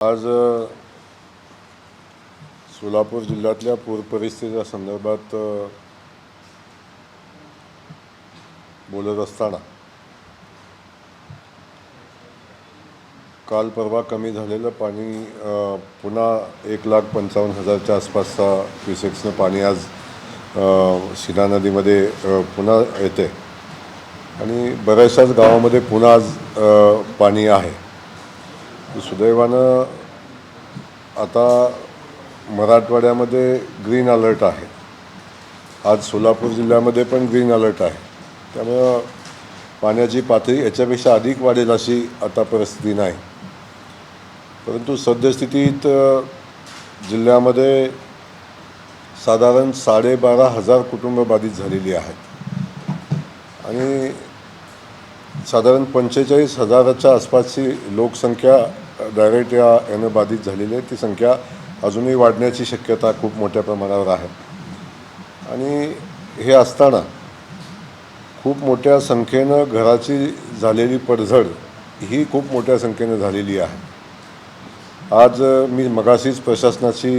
आज सोलापूर जिल्ह्यातल्या पूर परिस्थितीच्या संदर्भात बोलत असताना काल परवा कमी झालेलं पाणी पुन्हा 1,55,000च्या आसपासचा क्युसेक्सनं पाणी आज शिना नदीमध्ये पुन्हा येते आणि बऱ्याचशाच गावामध्ये पुन्हा आज पाणी आहे. सुदैवानं आता मराठवाड्यामध्ये ग्रीन अलर्ट आहे. आज सोलापूर जिल्ह्यामध्ये पण ग्रीन अलर्ट आहे. त्यामुळं पाण्याची पातळी याच्यापेक्षा अधिक वाढेल अशी आता परिस्थिती नाही. परंतु सद्यस्थितीत जिल्ह्यामध्ये साधारण 12,500 कुटुंब बाधित झालेली आहेत आणि साधारण 45,000च्या आसपासची लोकसंख्या डायरेक्ट यानं बाधित झालेली आहे. ती संख्या अजूनही वाढण्याची शक्यता खूप मोठ्या प्रमाणावर आहे. आणि हे असताना खूप मोठ्या संख्येनं घराची झालेली पडझड ही खूप मोठ्या संख्येनं झालेली आहे. आज मी मगाशीच प्रशासनाची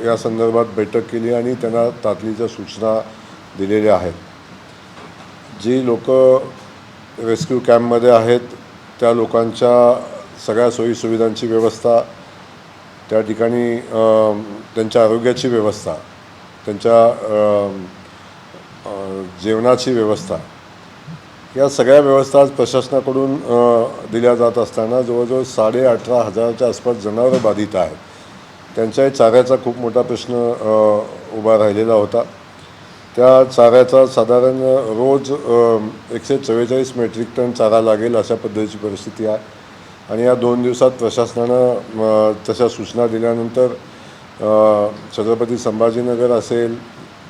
या संदर्भात बैठक केली आणि त्यांना तातडीच्या सूचना दिलेल्या आहेत. जी लोक रेस्क्यू कॅम्पमध्ये आहेत त्या लोकांच्या सगळ्या सोयीसुविधांची व्यवस्था, त्या ठिकाणी त्यांच्या आरोग्याची व्यवस्था, त्यांच्या जेवणाची व्यवस्था, या सगळ्या व्यवस्था आज प्रशासनाकडून दिल्या जात असताना जवळजवळ 18,500च्या आसपास जनावरं बाधित आहेत. त्यांच्याही चाऱ्याचा खूप मोठा प्रश्न उभा राहिलेला होता. त्या चाऱ्याचा साधारण रोज 144 मेट्रिक टन चारा लागेल अशा पद्धतीची परिस्थिती आहे. आणि या 2 दिवसात प्रशासनानं तशा सूचना दिल्यानंतर छत्रपती संभाजीनगर असेल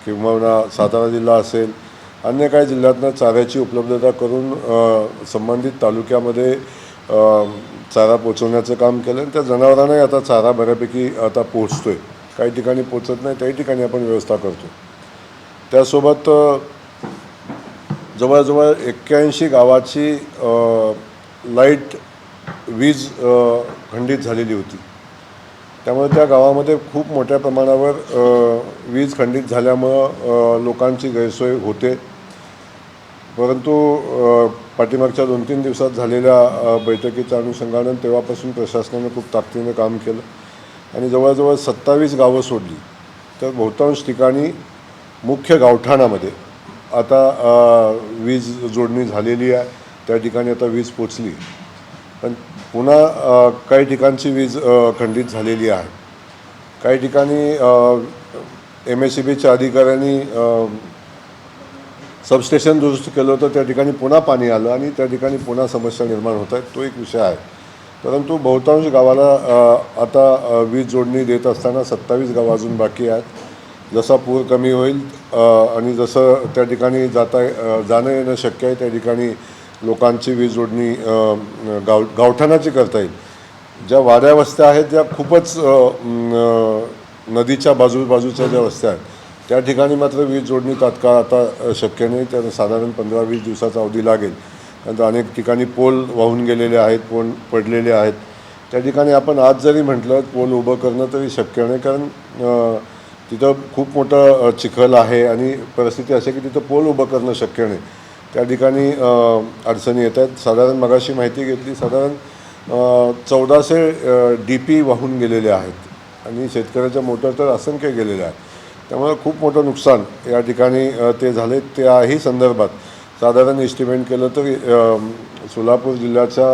किंवा सातारा जिल्हा असेल, अन्य काही जिल्ह्यातनं चाऱ्याची उपलब्धता करून संबंधित तालुक्यामध्ये चारा पोचवण्याचं काम केलं. आणि त्या जनावरांनाही आता चारा बऱ्यापैकी आता पोचतो आहे. काही ठिकाणी पोचत नाही, त्याही ठिकाणी आपण व्यवस्था करतो. त्यासोबत जवळजवळ 81 गावाची लाईट वीज खंडित झालेली होती. त्यामुळे त्या गावामध्ये खूप मोठ्या प्रमाणावर वीज खंडित झाल्यामुळं लोकांची गैरसोय होते. परंतु पाठीमागच्या 2-3 दिवसात झालेल्या बैठकीच्या अनुषंगानं तेव्हापासून प्रशासनानं खूप ताकदीनं काम केलं आणि जवळजवळ 27 गावं सोडली तर बहुतांश ठिकाणी मुख्य गावठाणामध्ये आता वीज जोडणी झालेली आहे. त्या ठिकाणी आता वीज पोचली. पण पुन्हा काही ठिकाणची वीज खंडित झालेली आहे. काही ठिकाणी MSEBच्या अधिकाऱ्यांनी सबस्टेशन दुरुस्त केलं होतं, त्या ठिकाणी पुन्हा पाणी आलं आणि त्या ठिकाणी पुन्हा समस्या निर्माण होत आहेत. तो एक विषय आहे. परंतु बहुतांश गावाला आता वीज जोडणी देत असताना 27 गावं अजून बाकी आहेत. जसा पूर कमी होईल आणि जसं त्या ठिकाणी जाणं येणं शक्य आहे त्या ठिकाणी लोकांची वीज जोडणी गावठाणाची करता येईल. ज्या वाड्या वस्त्या आहेत ज्या खूपच नदीच्या बाजूच्या ज्या वस्त्या आहेत त्या ठिकाणी मात्र वीज जोडणी तात्काळ आता शक्य नाही. त्यानं साधारण 15-20 दिवसाचा अवधी लागेल. नंतर अनेक ठिकाणी पोल वाहून गेलेले आहेत, पोल पडलेले आहेत. त्या ठिकाणी आपण आज जरी म्हटलं पोल उभं करणं तरी शक्य नाही, कारण तिथं खूप मोठं चिखल आहे आणि परिस्थिती अशी की तिथं पोल उभं करणं शक्य नाही. त्या ठिकाणी अडचणी येत आहेत. साधारण मगाशी माहिती घेतली, साधारण 1400 DP वाहून गेलेले आहेत आणि शेतकऱ्याच्या मोटर तर असंख्य गेलेल्या आहेत. त्यामुळे खूप मोठं नुकसान या ठिकाणी ते झाले. त्याही संदर्भात साधारण एस्टिमेट केलं तर सोलापूर जिल्ह्याच्या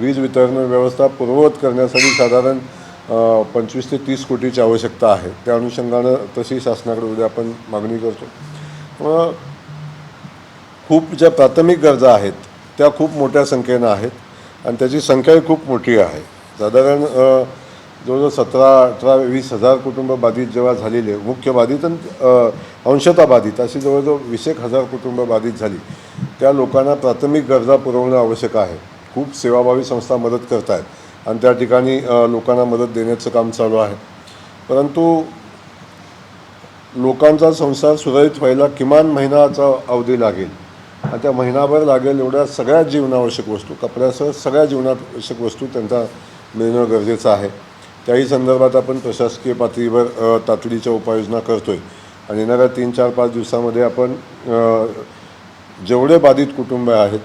वीज वितरण व्यवस्था पूर्ववत करण्यासाठी साधारण 25 ते 30 कोटीची आवश्यकता आहे. त्या अनुषंगानं तशी शासनाकडे उद्या आपण मागणी करतो. मग खूप ज्या प्राथमिक गरजा आहेत त्या खूप मोठ्या संख्येनं आहेत आणि त्याची संख्याही खूप मोठी आहे. साधारण जवळजवळ 17-18-20 हजार कुटुंब बाधित जेव्हा झालेले, मुख्य बाधित आणि अंशतः बाधित अशी जवळजवळ 20,000 कुटुंब बाधित झाली. त्या लोकांना प्राथमिक गरजा पुरवणं आवश्यक आहे. खूप सेवाभावी संस्था मदत करत आहेत आणि त्या ठिकाणी लोकांना मदत देण्याचं काम चालू आहे. परंतु लोकांचा संसार सुरळीत व्हायला किमान महिन्याचा अवधी लागेल. आणि त्या महिनाभर लागेल एवढ्या सगळ्या जीवनावश्यक वस्तू, कपड्यासह सगळ्या जीवनावश्यक वस्तू त्यांना मिळणं गरजेचं आहे. त्याही संदर्भात आपण प्रशासकीय पातळीवर तातडीच्या उपाययोजना करतो आहे. आणि येणाऱ्या 3-4-5 दिवसामध्ये आपण जेवढे बाधित कुटुंब आहेत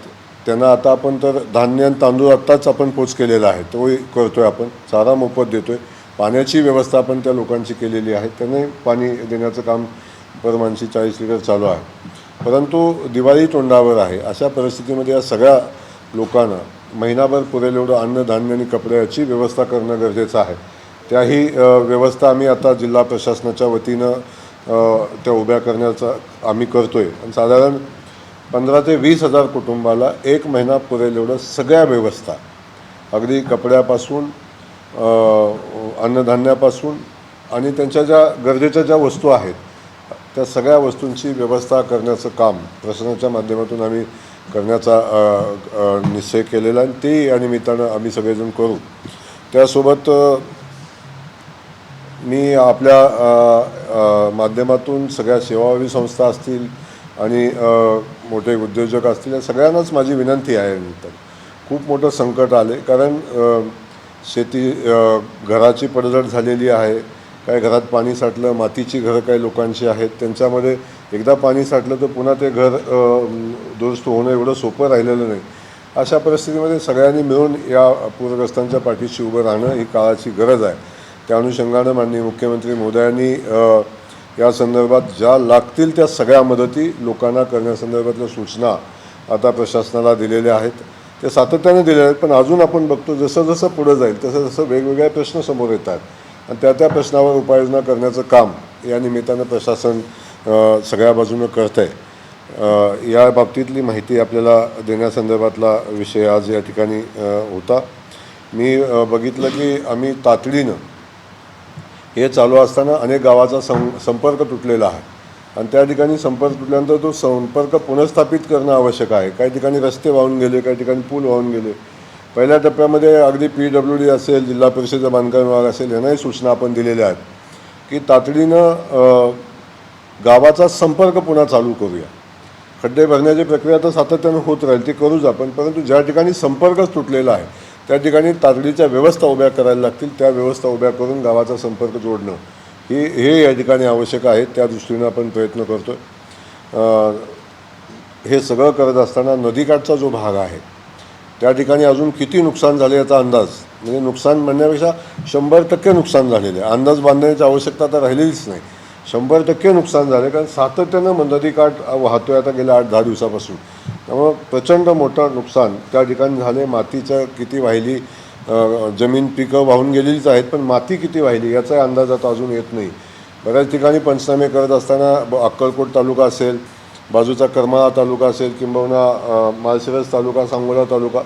त्यांना आता आपण तर धान्य आणि तांदूळ आत्ताच आपण पोच केलेला आहे, तोही करतो आहे. आपण चारा मोफत देतो आहे. पाण्याची व्यवस्था आपण त्या लोकांची केलेली आहे. त्यांनाही पाणी देण्याचं काम परमानशी 40 लिटर चालू आहे. परंतु दिवाळी तोंडावर आहे. अशा परिस्थितीमध्ये या सगळ्या लोकांना महिनाभर पुरेल एवढं अन्न, धान्य आणि कपड्याची व्यवस्था करणं गरजेचं आहे. त्याही व्यवस्था आम्ही आता जिल्हा प्रशासनाच्या वतीनं त्या उभ्या करण्याचा आम्ही करतो आहे. आणि साधारण 15,000 ते 20,000 कुटुंबाला 1 महिना पुरेल एवढं सगळ्या व्यवस्था, अगदी कपड्यापासून अन्नधान्यापासून आणि त्यांच्या ज्या गरजेच्या ज्या वस्तू आहेत त्या सगळ्या वस्तूंची व्यवस्था करण्याचं काम प्रशासनाच्या माध्यमातून आम्ही करण्याचा निश्चय केलेला आहे. ते या निमित्तानं आम्ही सगळेजण करू. त्यासोबत मी आपल्या माध्यमातून सगळ्या सेवाभावी संस्था असतील आणि मोठे उद्योजक असतील या सगळ्यांनाच माझी विनंती आहे. खूप मोठं संकट आले, कारण शेती घराची पडझड झालेली आहे. काही घरात पाणी साठलं, मातीची घरं काही लोकांची आहेत, त्यांच्यामध्ये एकदा पाणी साठलं तर पुन्हा ते घर दुरुस्त होणं एवढं सोपं राहिलेलं नाही. अशा परिस्थितीमध्ये सगळ्यांनी मिळून या पूरग्रस्तांच्या पाठीशी उभं राहणं ही काळाची गरज आहे. त्या अनुषंगानं माननीय मुख्यमंत्री महोदयांनी या संदर्भात ज्या लागतील त्या सगळ्या मदती लोकांना करण्यासंदर्भातल्या सूचना आता प्रशासनाला दिलेल्या आहेत. ते सातत्याने दिलेल्या आहेत, पण अजून आपण बघतो जसं जसं पुढं जाईल तसं तसं वेगवेगळे प्रश्न समोर येतात आणि त्या प्रश्नावर उपाययोजना करण्याचं काम या निमित्तानं प्रशासन सगळ्या बाजूनं करतं आहे. या बाबतीतली माहिती आपल्याला देण्यासंदर्भातला विषय आज या ठिकाणी होता. मी बघितलं की आम्ही तातडीनं हे चालू असताना अनेक गावाचा संपर्क तुटलेला आहे आणि त्या ठिकाणी संपर्क तुटल्यानंतर तो संपर्क पुनर्स्थापित करणं आवश्यक आहे. काही ठिकाणी रस्ते वाहून गेले, काही ठिकाणी पूल वाहून गेले. पहिल्या टप्प्यामध्ये अगदी PWD असेल, जिल्हा परिषदेचा बांधकाम विभाग असेल, यांनाही सूचना आपण दिलेल्या आहेत की तातडीनं गावाचा संपर्क पुन्हा चालू करूया. खड्डे भरण्याची प्रक्रिया तर सातत्यानं होत राहील, ती करूच आपण, परंतु ज्या ठिकाणी संपर्कच तुटलेला आहे त्या ठिकाणी तातडीच्या व्यवस्था उभ्या करायला लागतील. त्या व्यवस्था उभ्या करून गावाचा संपर्क जोडणं हे या ठिकाणी आवश्यक आहे. त्या दृष्टीनं आपण प्रयत्न करतो. हे सगळं करत असताना नदीकाठचा जो भाग आहे त्या ठिकाणी अजून किती नुकसान झाले याचा अंदाज, म्हणजे नुकसान म्हणण्यापेक्षा 100% नुकसान झालेले आहे. अंदाज बांधण्याची आवश्यकता तर राहिलेलीच नाही. 100% नुकसान झाले, कारण सातत्यानं नदीकाठ वाहतो आहे आता गेल्या 8-10 दिवसापासून. त्यामुळं प्रचंड मोठं नुकसान त्या ठिकाणी झाले. मातीचं किती वाहिली, जमीन पिकं वाहून गेलेलीच आहेत, पण माती किती वाहिली याचा अंदाज आता अजून येत नाही. बऱ्याच ठिकाणी पंचनामे करत असताना अक्कलकोट तालुका असेल, बाजूचा करमाळा तालुका असेल, किंबहुना माळशिरस तालुका, सांगोला तालुका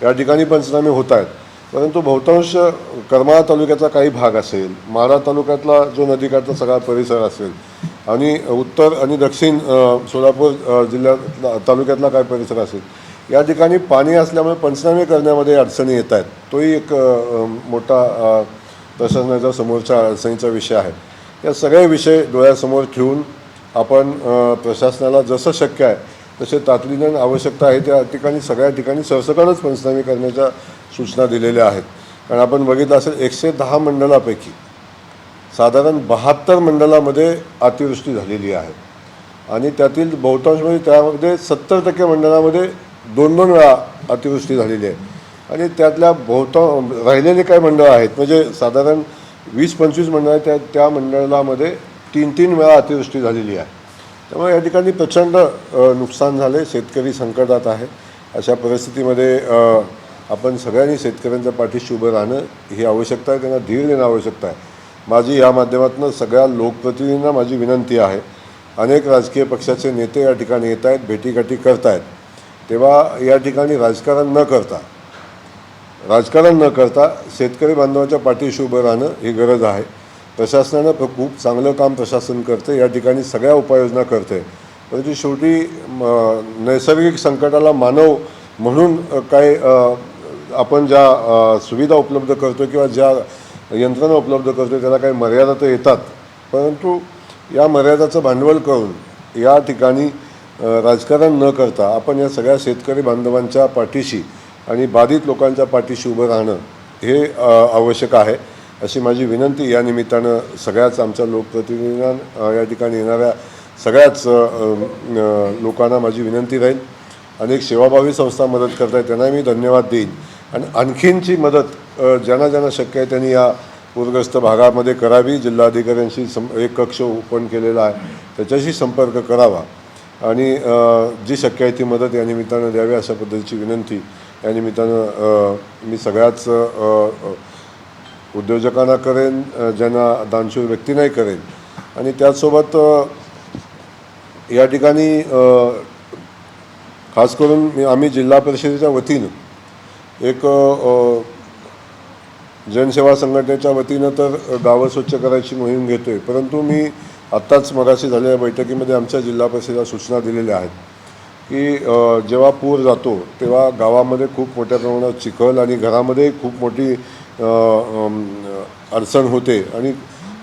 या ठिकाणी पंचनामे होत आहेत. परंतु बहुतांश करमाळा तालुक्याचा काही भाग असेल, माढा तालुक्यातला जो नदीकाठचा सगळा परिसर असेल आणि उत्तर आणि दक्षिण सोलापूर जिल्ह्यातला तालुक्यातला काय परिसर असेल, या ठिकाणी पाणी असल्यामुळे पंचनामे करण्यामध्ये अडचणी येत आहेत. तोही एक मोठा प्रशासनाच्या समोरच्या अडचणीचा विषय आहे. या सगळे विषय डोळ्यासमोर ठेवून आपण प्रशासनाला जसं शक्य आहे तसे तातडीनं आवश्यकता आहे त्या ठिकाणी सगळ्या ठिकाणी सरसकटच पंचनामे करण्याच्या सूचना दिलेल्या आहेत. कारण आपण बघितलं असेल 110 मंडळापैकी साधारण 72 मंडळामध्ये अतिवृष्टी झालेली आहे आणि त्यातील बहुतांश म्हणजे त्यामध्ये 70% मंडळामध्ये 2-2 वेळा अतिवृष्टी झालेली आहे. आणि त्यातल्या राहिलेले काही मंडळ आहेत, म्हणजे साधारण 20-25 मंडळ आहेत, त्या मंडळामध्ये 3-3 वेळा अतिवृष्टी झालेली आहे. त्यामुळे या ठिकाणी प्रचंड नुकसान झाले. शेतकरी संकटात आहे. अशा परिस्थितीमध्ये आपण सगळ्यांनी शेतकऱ्यांच्या पाठीशी उभं राहणं ही आवश्यकता आहे. त्यांना धीर देणं आवश्यकता आहे. माझी या माध्यमातून सगळ्या लोकप्रतिनिधींना माझी विनंती आहे. अनेक राजकीय पक्षाचे नेते या ठिकाणी येत आहेत, भेटीगाठी करत आहेत, तेव्हा या ठिकाणी राजकारण न करता शेतकरी बांधवाच्या पाठीशी उभं राहणं ही गरज आहे. प्रशासनानं खूप चांगलं काम प्रशासन करते, या ठिकाणी सगळ्या उपाययोजना करते. परंतु शेवटी नैसर्गिक संकटाला मानव म्हणून काय आपण ज्या सुविधा उपलब्ध करतो किंवा ज्या यंत्रणा उपलब्ध करतो त्याला काही मर्यादा तर येतात, परंतु या मर्यादाचं भांडवल करून या ठिकाणी राजकारण न करता आपण या सगळ्या शेतकरी बांधवांच्या पाठीशी आणि बाधित लोकांच्या पाठीशी उभं राहणं हे आवश्यक आहे अशी माझी विनंती या निमित्तानं सगळ्याच आमच्या लोकप्रतिनिधींना या ठिकाणी येणाऱ्या सगळ्याच लोकांना माझी विनंती राहील. अनेक सेवाभावी संस्था मदत करत आहेत त्यांना मी धन्यवाद देईन आणि आणखीनची मदत ज्यांना ज्यांना शक्य आहे त्यांनी या पूरग्रस्त भागामध्ये करावी. जिल्हाधिकाऱ्यांशी एक कक्ष ओपन केलेला आहे त्याच्याशी संपर्क करावा आणि जी शक्य आहे ती मदत या निमित्तानं द्यावी अशा पद्धतीची विनंती या निमित्तानं मी सगळ्याच उद्योजकांना करेन, ज्यांना दानशूर व्यक्ती नाही करेन. आणि त्याचसोबत या ठिकाणी खास करून आम्ही जिल्हा परिषदेच्या वतीनं एक जनसेवा संघटनेच्या वतीनं तर गावं स्वच्छ करायची मोहीम घेतो आहे. परंतु मी आत्ताच मगाशी झालेल्या बैठकीमध्ये आमच्या जिल्हा परिषदेला सूचना दिलेल्या आहेत की जेव्हा पूर जातो तेव्हा गावामध्ये खूप मोठ्या प्रमाणात चिखल आणि घरामध्ये खूप मोठी अडचण होते आणि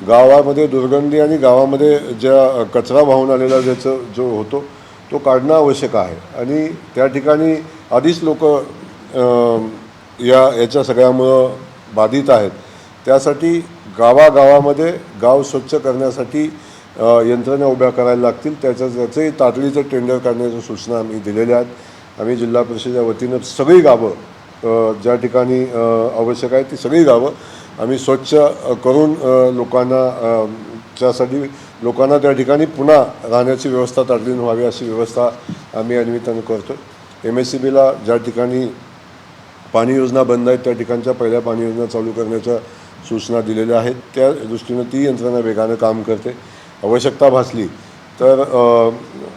गावामध्ये दुर्गंधी आणि गावामध्ये ज्या कचरा वाहून आलेला ज्याचं जो होतो तो काढणं आवश्यक आहे. आणि त्या ठिकाणी आधीच लोक याच्या सगळ्यामुळं बाधित आहेत. त्यासाठी गावागावामध्ये गाव स्वच्छ करण्यासाठी यंत्रणा उभ्या करायला लागतील. त्याचे तातडीचं टेंडर काढण्याच्या सूचना आम्ही दिलेल्या आहेत. आम्ही जिल्हा परिषदेच्या वतीनं सगळी गावं ज्या ठिकाणी आवश्यक आहे ती सगळी गावं आम्ही स्वच्छ करून लोकांना त्या ठिकाणी पुन्हा राहण्याची व्यवस्था तातडीनं व्हावी अशी व्यवस्था आम्ही या निमित्तानं करतो. MSCBला ज्या ठिकाणी पाणी योजना बंद आहेत त्या ठिकाणच्या पहिल्या पाणी योजना चालू करण्याच्या सूचना दिलेल्या आहेत. त्या दृष्टीनं ती यंत्रणा वेगानं काम करते. आवश्यकता भासली तर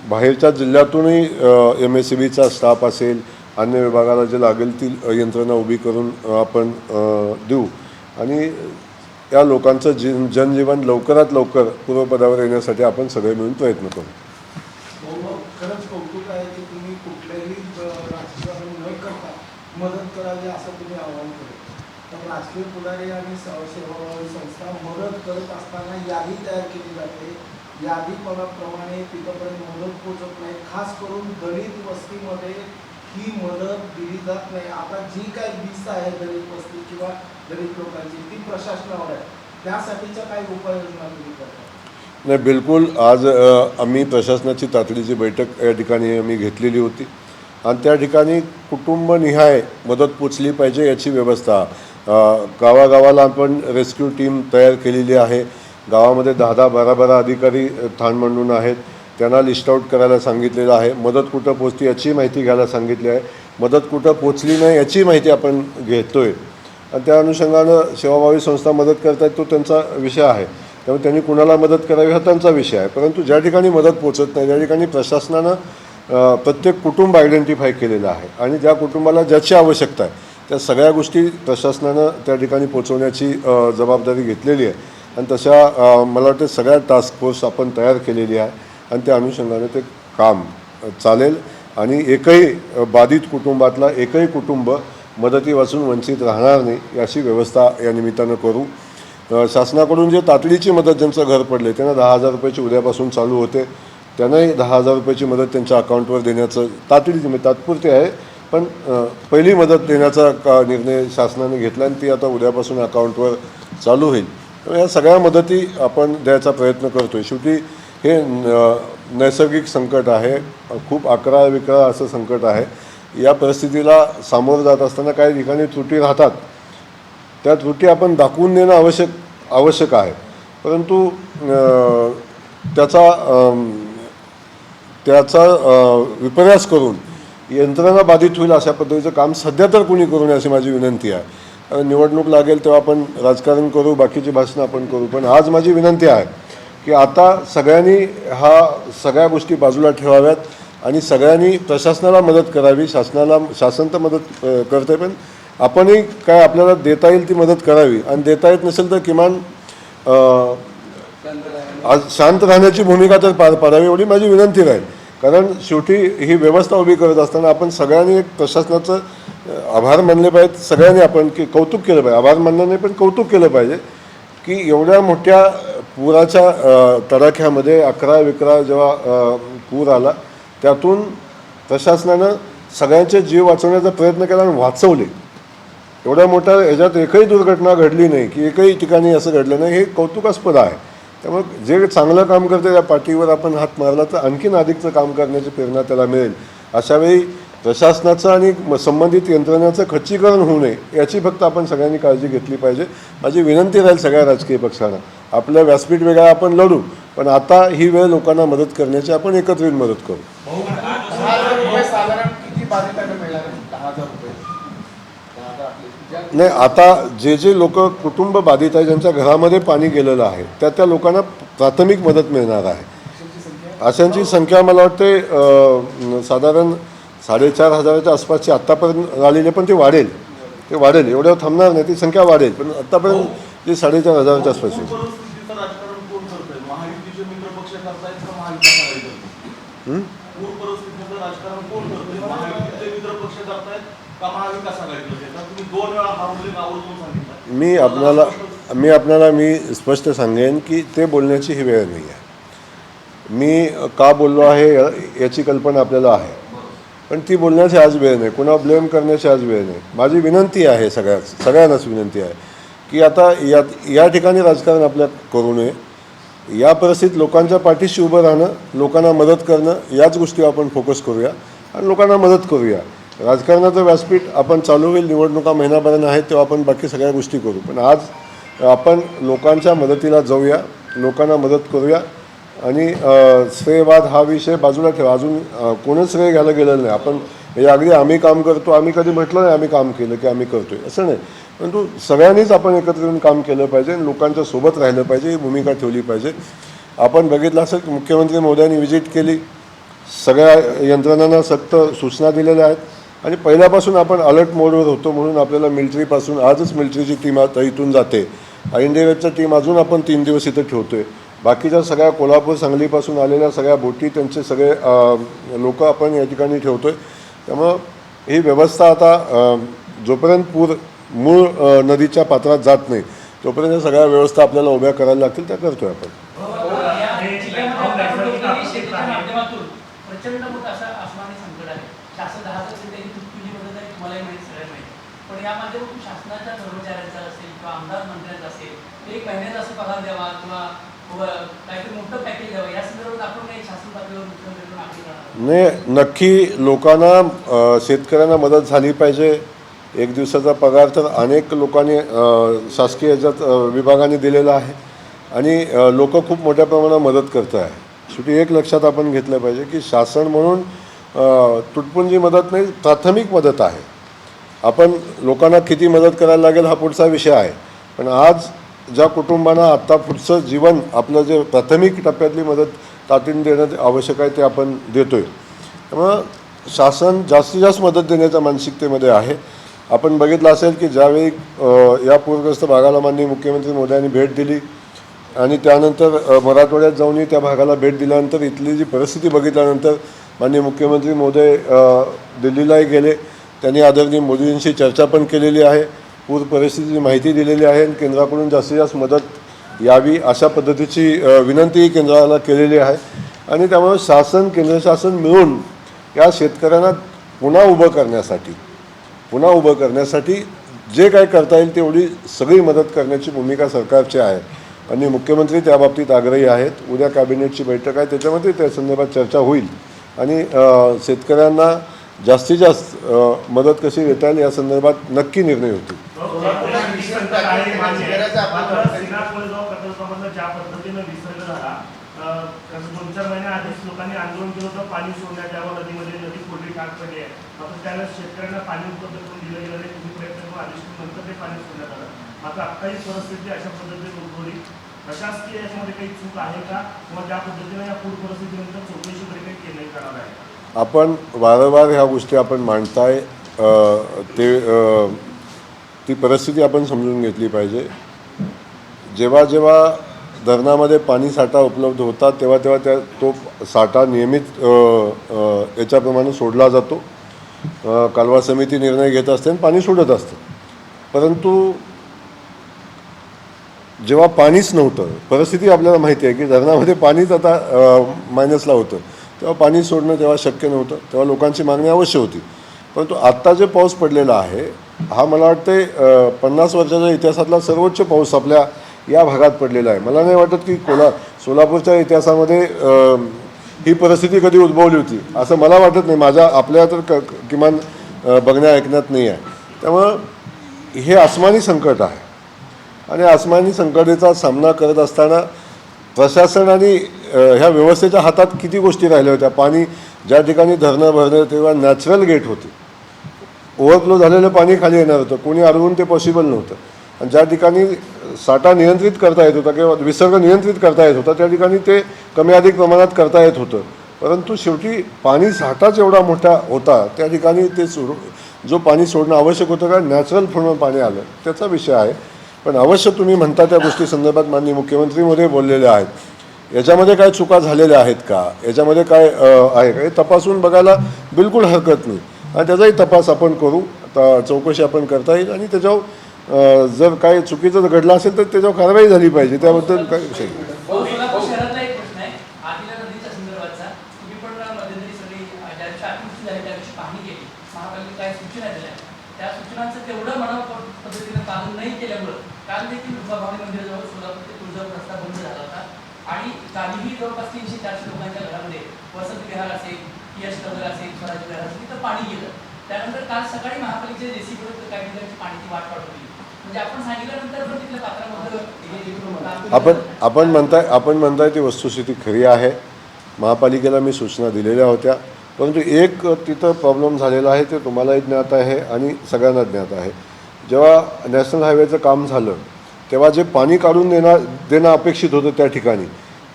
बाहेरच्या जिल्ह्यातूनही MSCBचा स्टाफ असेल, अन्य विभागाला जे लागेल ती यंत्रणा उभी करून आपण देऊ आणि या लोकांचं जनजीवन लवकरात लवकर पूर्वपदावर येण्यासाठी आपण सगळे मिळून प्रयत्न करू. खरंच कौतुक आहे की तुम्ही कुठल्याही राजकारण न करता मदत करावी असं तुम्ही आवाहन केलं. तर राजकीय पुढारी आणि सेवाभावी संस्था मदत करत असताना यादी तयार केली जाते. यादीप्रमाणे तिथंपर्यंत मदत पोचत नाही. खास करून दलित वस्तीमध्ये ही मदत दिली जात नाही. आता जी काय वीस आहे दलित वस्ती किंवा दलित लोकांची ती प्रशासनावर आहे. त्यासाठीच्या काही उपाययोजना तुम्ही करता? नाही, बिलकुल. आज आम्ही प्रशासनाची तातडीची बैठक या ठिकाणी आम्ही घेतलेली होती आणि त्या ठिकाणी कुटुंबनिहाय मदत पोचली पाहिजे याची व्यवस्था गावागावाला आपण रेस्क्यू टीम तयार केलेली आहे. गावामध्ये 10-10, 12-12 अधिकारी ठाण मांडून आहेत. त्यांना लिस्ट आऊट करायला सांगितलेलं आहे. मदत कुठं पोचली याची माहिती घ्यायला सांगितली आहे. मदत कुठं पोचली नाही याची माहिती आपण घेतो आहे आणि त्या अनुषंगानं सेवाभावी संस्था मदत करत आहेत तो त्यांचा विषय आहे. त्यामुळे त्यांनी कुणाला मदत करावी हा त्यांचा विषय आहे. परंतु ज्या ठिकाणी मदत पोचत नाही त्या ठिकाणी प्रशासनानं प्रत्येक कुटुंब आयडेंटिफाय केलेलं आहे आणि ज्या कुटुंबाला ज्याची आवश्यकता आहे त्या सगळ्या गोष्टी प्रशासनानं त्या ठिकाणी पोचवण्याची जबाबदारी घेतलेली आहे आणि तशा मला वाटतं सगळ्या टास्क फोर्स आपण तयार केलेली आहे आणि त्या अनुषंगाने ते काम चालेल आणि एकही बाधित कुटुंबातला एकही कुटुंब मदतीपासून वंचित राहणार नाही अशी व्यवस्था या निमित्तानं करू. शासनाकडून जे तातडीची मदत ज्यांचं घर पडले त्यांना 10,000 रुपयाची उद्यापासून चालू होते. त्यांनाही 10,000 रुपयाची मदत त्यांच्या अकाउंटवर देण्याचं तातडीची म्हणजे तात्पुरती आहे पण पहिली मदत देण्याचा निर्णय शासनाने घेतला आणि ती आता उद्यापासून अकाउंटवर चालू होईल. तर या सगळ्या मदती आपण द्यायचा प्रयत्न करतो आहे. शेवटी हे नैसर्गिक संकट आहे, खूप अकरा-विकरा असं संकट आहे. या परिस्थितीला सामोरं जात असताना काही ठिकाणी त्रुटी राहतात. त्या त्रुटी आपण दाखवून देणं आवश्यक आहे. परंतु त्याचा विपर्यास करून यंत्रणा बाधित होईल अशा पद्धतीचं काम सध्या तर कोणी करू नये अशी माझी विनंती आहे. निवडणूक लागेल तेव्हा आपण राजकारण करू, बाकीची भाषणं आपण करू. पण आज माझी विनंती आहे की आता सगळ्यांनी सगळ्या गोष्टी बाजूला ठेवाव्यात आणि सगळ्यांनी प्रशासनाला मदत करावी. शासन तर मदत करते पण आपणही काय आपल्याला देता येईल ती मदत करावी आणि देता येत नसेल तर किमान शांत राहण्याची भूमिका तर पार पाडावी एवढी माझी विनंती राहील. कारण शेवटी ही व्यवस्था उभी करत असताना आपण सगळ्यांनी एक प्रशासनाचं आभार मानले पाहिजेत. सगळ्यांनी आपण की कौतुक केलं पाहिजे, आभार मानलं नाही पण कौतुक केलं पाहिजे की एवढ्या मोठ्या पुराच्या तडाख्यामध्ये 11-11 जेव्हा पूर आला त्यातून प्रशासनानं सगळ्यांचे जीव वाचवण्याचा प्रयत्न केला आणि वाचवले. एवढ्या मोठ्या ह्याच्यात एकही दुर्घटना घडली नाही की एकही ठिकाणी असं घडलं नाही, हे कौतुकास्पद आहे. त्यामुळे जे चांगलं काम करते त्या पाठीवर आपण हात मारला तर आणखीन अधिकचं काम करण्याची प्रेरणा त्याला मिळेल. अशावेळी प्रशासनाचं आणि संबंधित यंत्रणाचं खच्चीकरण होऊ नये याची फक्त आपण सगळ्यांनी काळजी घेतली पाहिजे. माझी विनंती राहील सगळ्या राजकीय पक्षांना, आपलं व्यासपीठ वेगळा आपण लढू, पण आता ही वेळ लोकांना मदत करण्याची आपण एकत्रित मदत करू. 10,000 रुपये साधारण किती बाधितांना मिळणार आहे? 10,000 रुपये. 10,000 आपले नाही, आता जे लोक कुटुंब बाधित आहे, ज्यांच्या घरामध्ये पाणी गेलेलं आहे, त्या लोकांना प्राथमिक मदत मिळणार आहे. अशांची संख्या मला वाटते साधारण 4,500च्या आसपासची आत्तापर्यंत आलेली, पण ते वाढेल. एवढ्या थांबणार नाही, ती संख्या वाढेल, पण आत्तापर्यंत ती 4,500च्या आसपासची. पूरपरिस्थितीचं राजकारण कोण करतंय? महायुतीचे मित्रपक्ष करतायत का महाविकास आघाडी करते? पूरपरिस्थितीचं राजकारण कोण करतंय? महायुतीचे मित्रपक्ष करतायत का महाविकास आघाडी करते? तुम्ही 2 वेळा हारवले, आवर्जून सांगितलं. मी स्पष्ट सांगेन की ते बोलण्याची ही वेळ नाही आहे. मी का बोललो आहे याची कल्पना आपल्याला आहे, पण ती बोलण्याची आज वेळ नाही, कुणा ब्लेम करण्याची आज वेळ नाही. माझी विनंती आहे, सगळ्यांनाच विनंती आहे की आता या ठिकाणी राजकारण आपल्या करू नये. या परिस्थितीत लोकांच्या पाठीशी उभं राहणं, लोकांना मदत करणं, याच गोष्टीवर आपण फोकस करूया आणि लोकांना मदत करूया. राजकारणाचं व्यासपीठ आपण चालू होईल, निवडणुका महिनाभरानं आहेत तेव्हा आपण बाकी सगळ्या गोष्टी करू, पण आज आपण लोकांच्या मदतीला जाऊया, लोकांना मदत करूया. आणि श्रेयवाद हा विषय बाजूला ठेवा. अजून कोणच श्रेय घ्यायला गेलेलं नाही. आपण हे अगदी आम्ही काम करतो, आम्ही कधी म्हटलं नाही आम्ही काम केलं की आम्ही करतोय, असं नाही. परंतु सगळ्यांनीच आपण एकत्र येऊन काम केलं पाहिजे आणि लोकांच्या सोबत राहिलं पाहिजे, ही भूमिका ठेवली पाहिजे. आपण बघितलं असेल की मुख्यमंत्री मोदयांनी व्हिजिट केली, सगळ्या यंत्रणांना सक्त सूचना दिलेल्या आहेत आणि पहिल्यापासून आपण अलर्ट मोडवर होतो. म्हणून आपल्याला मिलिटरीपासून आजच मिलिटरीची टीम आता इथून जाते, इंडियाची टीम अजून आपण 3 दिवस इथं ठेवतोय. बाकीच्या सगळ्या कोल्हापूर सांगलीपासून आलेल्या सगळ्या बोटी, त्यांचे सगळे लोक आपण या ठिकाणी ठेवतोय. त्यामुळं ही व्यवस्था आता जोपर्यंत मूळ नदीच्या पात्रात जात नाही तोपर्यंत या सगळ्या व्यवस्था आपल्याला उभ्या करायला लागतील, त्या करतोय आपण. प्रचंड मोठं असं आसमानी संकट आहे. शासन 10% त्याची तुटपुंजी मदत आहे, तुम्हालाही माहिती, सगळ्या माहिती. पण या माध्यमातून शासनाच्या कर्मचाऱ्यांचा असेल किंवा आमदार मंत्र्यांचा असेल, 1 महिन्याचा असं पगार द्यावा किंवा काहीतरी मोठं पॅकेज द्यावं, या संदर्भात आपण काही शासन पातळीवर मुख्यमंत्र्यांना मागणी करणार? नाही, नक्की लोकांना, शेतकऱ्यांना मदत झाली पाहिजे. 1 दिवसाचा पगार तर अनेक लोकांनी शासकीय याच्यात विभागाने दिलेला आहे आणि लोक खूप मोठ्या प्रमाणात मदत करत आहे. शेवटी एक लक्षात आपण घेतलं पाहिजे की शासन म्हणून तुटपुंजी मदत नाही, प्राथमिक मदत आहे. आपण लोकांना किती मदत करायला लागेल हा पुढचा विषय आहे, पण आज ज्या कुटुंबांना आत्ता पुढचं जीवन, आपलं जे प्राथमिक टप्प्यातली मदत तातडीने देणं आवश्यक आहे ते आपण देतोय. त्यामुळं शासन जास्तीत जास्त मदत देण्याच्या मानसिकतेमध्ये आहे. आपण बघितलं असेल की ज्यावेळी या पूरग्रस्त भागाला माननीय मुख्यमंत्री मोदयांनी भेट दिली आणि त्यानंतर मराठवाड्यात जाऊनही त्या भागाला भेट दिल्यानंतर इथली जी परिस्थिती बघितल्यानंतर माननीय मुख्यमंत्री महोदय दिल्लीलाही गेले. त्यांनी आदरणीय मोदींशी चर्चा पण केलेली आहे, पूर परिस्थितीची माहिती दिलेली आहे आणि केंद्राकडून जास्तीत जास्त मदत यावी अशा पद्धतीची विनंतीही केंद्राला केलेली आहे. आणि त्यामुळे केंद्र शासन मिळून या शेतकऱ्यांना पुन्हा उभं करण्यासाठी जे काय करता येईल तेवढी सगळी मदत करण्याची भूमिका सरकारची आहे आणि मुख्यमंत्री त्याबाबतीत आग्रही आहेत. उद्या कॅबिनेटची बैठक आहे, त्याच्यामध्ये त्या संदर्भात चर्चा होईल आणि शेतकऱ्यांना जास्तीत जास्त मदत कशी देता येईल या संदर्भात नक्की निर्णय होतील. दोन-चार महिन्याआधीच लोकांनी आंदोलन केलं होतं पाणी सोडण्यात यावं, नदीमध्ये नदी खोली टाक पडली आहे. मात्र त्यावेळेस शेतकऱ्यांना पाणी उपलब्ध करून दिलं गेलं नाही. तुम्ही प्रयत्न करून आदेश नंतर ते पाणी सोडण्यात आलं. मात्र आत्ताही परिस्थिती अशा पद्धतीने उद्भवली. प्रशासकीय याच्यामध्ये काही चूक आहे का किंवा त्या पद्धतीने या पूर परिस्थितीनंतर चौकशी वगैरे काही केली करणार आहे? आपण वारंवार ह्या गोष्टी आपण मांडताय, ती परिस्थिती आपण समजून घेतली पाहिजे. जेव्हा धरणामध्ये पाणी साठा उपलब्ध होता तेव्हा तो साठा नियमित याच्याप्रमाणे सोडला जातो. कालवा समिती निर्णय घेत असते आणि पाणी सोडत असतं. परंतु जेव्हा पाणीच नव्हतं, परिस्थिती आपल्याला माहिती आहे की धरणामध्ये पाणीच आता मायनसला होतं, तेव्हा पाणी सोडणं तेव्हा शक्य नव्हतं, तेव्हा लोकांची मागणी अवश्य होती. परंतु आत्ता जे पाऊस पडलेला आहे हा मला वाटते 50 वर्षाच्या इतिहासातला सर्वोच्च पाऊस आपल्या या भागात पडलेला आहे. मला नाही वाटत की सोलापूरच्या इतिहासामध्ये ही परिस्थिती कधी उद्भवली होती असं मला वाटत नाही. आपल्या तर किमान बघण्या ऐकण्यात नाही आहे. त्यामुळं हे आसमानी संकट आहे आणि आसमानी संकटाचा सामना करत असताना प्रशासन आणि ह्या व्यवस्थेच्या हातात किती गोष्टी राहिल्या होत्या. पाणी ज्या ठिकाणी धरणं भरणं तेव्हा नॅचरल गेट होते, ओव्हरफ्लो झालेलं पाणी खाली येणार होतं, कोणी अडवून ते पॉसिबल नव्हतं. आणि ज्या ठिकाणी साठा नियंत्रित करता येत होता किंवा विसर्ग नियंत्रित करता येत होता त्या ठिकाणी ते कमी अधिक प्रमाणात करता येत होतं. परंतु शेवटी पाणी साठाच एवढा मोठा होता त्या ठिकाणी ते जो पाणी सोडणं आवश्यक होतं का नॅचरल फ्लोनं पाणी आलं त्याचा विषय आहे. पण अवश्य तुम्ही म्हणता त्या गोष्टी संदर्भात माननीय मुख्यमंत्री मोदी बोललेले आहेत. याच्यामध्ये काय चुका झालेल्या आहेत का, याच्यामध्ये काय आहे का हे तपासून बघायला बिलकुल हरकत नाही आणि त्याचाही तपास आपण करू. आता चौकशी आपण करता येईल आणि त्याच्यावर जर काही चुकीचं घडलं असेल तर त्याच्यावर कारवाई झाली पाहिजे, त्याबद्दल काय विषय नाही. सोलापूर शहरातला एक प्रश्न आहे आदिला नदीच्या संदर्भातचा. तुम्ही पण मध्यंतरी सगळी ज्या दिवशी अतिवृष्टी झाली त्या दिवशी पाहणी केली, महापालिकेने काही सूचना दिल्या, त्या सूचनांचं तेवढं मनाव पद्धतीनं पालन नाही केल्यामुळं काल देखील भवानी मंदिराजवळ सोलापूर ते तुळजापूर रस्ता बंद झाला होता आणि कालीही जवळपास 300-400 लोकांच्या घरामध्ये वसंत विहार असेल, यश नगर असेल, स्वराज विहार असेल तिथं पाणी गेलं. त्यानंतर काल सकाळी महापालिकेच्या जेसीबी काही ठिकाणी पाण्याची वाट पाठवली. म्हणजे आपण सांगितल्यानंतर पण तिथल्या पात्रामध्ये आपण म्हणताय ती वस्तुस्थिती खरी आहे. महापालिकेला मी सूचना दिलेल्या होत्या. परंतु एक तिथं प्रॉब्लेम झालेला आहे ते तुम्हालाही ज्ञात आहे आणि सगळ्यांना ज्ञात आहे. जेव्हा नॅशनल हायवेचं काम झालं तेव्हा जे पाणी काढून देणं अपेक्षित होतं त्या ठिकाणी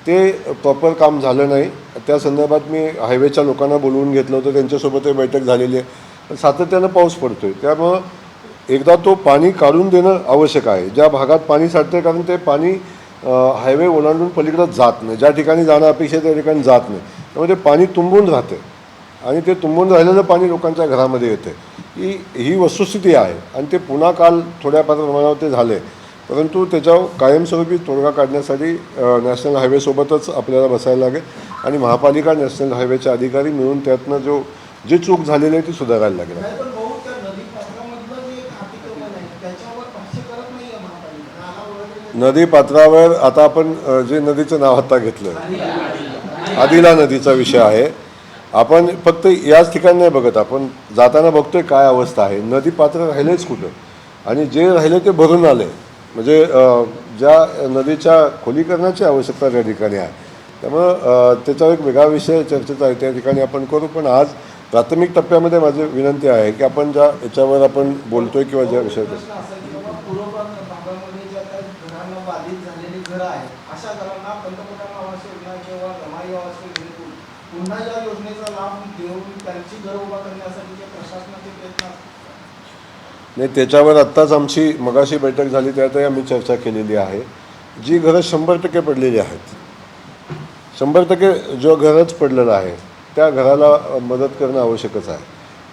ते प्रॉपर काम झालं नाही. त्या संदर्भात मी हायवेच्या लोकांना बोलवून घेतलं होतं, त्यांच्यासोबतही बैठक झालेली आहे. पण सातत्यानं पाऊस पडतो आहे त्यामुळं एकदा तो पाणी काढून देणं आवश्यक आहे. ज्या भागात पाणी साठते कारण ते पाणी हायवे ओलांडून पलीकडं जात नाही, ज्या ठिकाणी जाणं अपेक्षित त्या ठिकाणी जात नाही, त्यामुळे ते पाणी तुंबून राहते आणि ते तुंबून राहिलेलं पाणी लोकांच्या घरामध्ये येते. ही वस्तुस्थिती आहे आणि ते पुन्हा काल थोड्याफार प्रमाणावर ते झाले. परंतु त्याच्यावर कायमस्वरूपी तोडगा काढण्यासाठी नॅशनल हायवेसोबतच आपल्याला बसायला लागेल आणि महापालिका नॅशनल हायवेचे अधिकारी मिळून त्यातनं जी चूक झालेली आहे ती सुधारायला लागेल. नाही पण भाऊ त्या नदी पात्रामधलं जे एक अतिक्रमण आहे त्याच्यावर भाष्य करत नाही आहे महापालिका. नाला वगैरे नदी पात्रावर आता आपण जे नदीचं नाव आता घेतलं आदिला नदीचा विषय आहे. आपण फक्त याच ठिकाणी नाही बघत, आपण जाताना बघतोय काय अवस्था आहे. नदी पात्र राहिलेच कुठं आणि जे राहिले ते भरून आले. म्हणजे ज्या नदीच्या खोलीकरणाची आवश्यकता त्या ठिकाणी आहे. त्यामुळं त्याचा एक वेगळा विषय चर्चेचा आहे, त्या ठिकाणी आपण करू. पण आज प्राथमिक टप्प्यामध्ये माझी विनंती आहे की आपण ज्या याच्यावर आपण बोलतोय किंवा ज्या विषयावर प्रश्न असा की बाबा पूर्व भागामध्ये ज्या काही घरांना बाधित झालेली घरं आहेत अशा घरांना पंतप्रधान आवास योजना किंवा रमाई आवास योजनेतून पुन्हा या योजनेचा लाभ देऊन त्यांची घरं उभा करण्यासाठीचे प्रशासनाचे प्रयत्न असतात. नाही, त्याच्यावर आत्ताच आमची मगाशी बैठक झाली त्यातही आम्ही चर्चा केलेली आहे. जी घरं 100% पडलेली आहेत, 100% जो घरच पडलेलं आहे त्या घराला मदत करणं आवश्यकच आहे.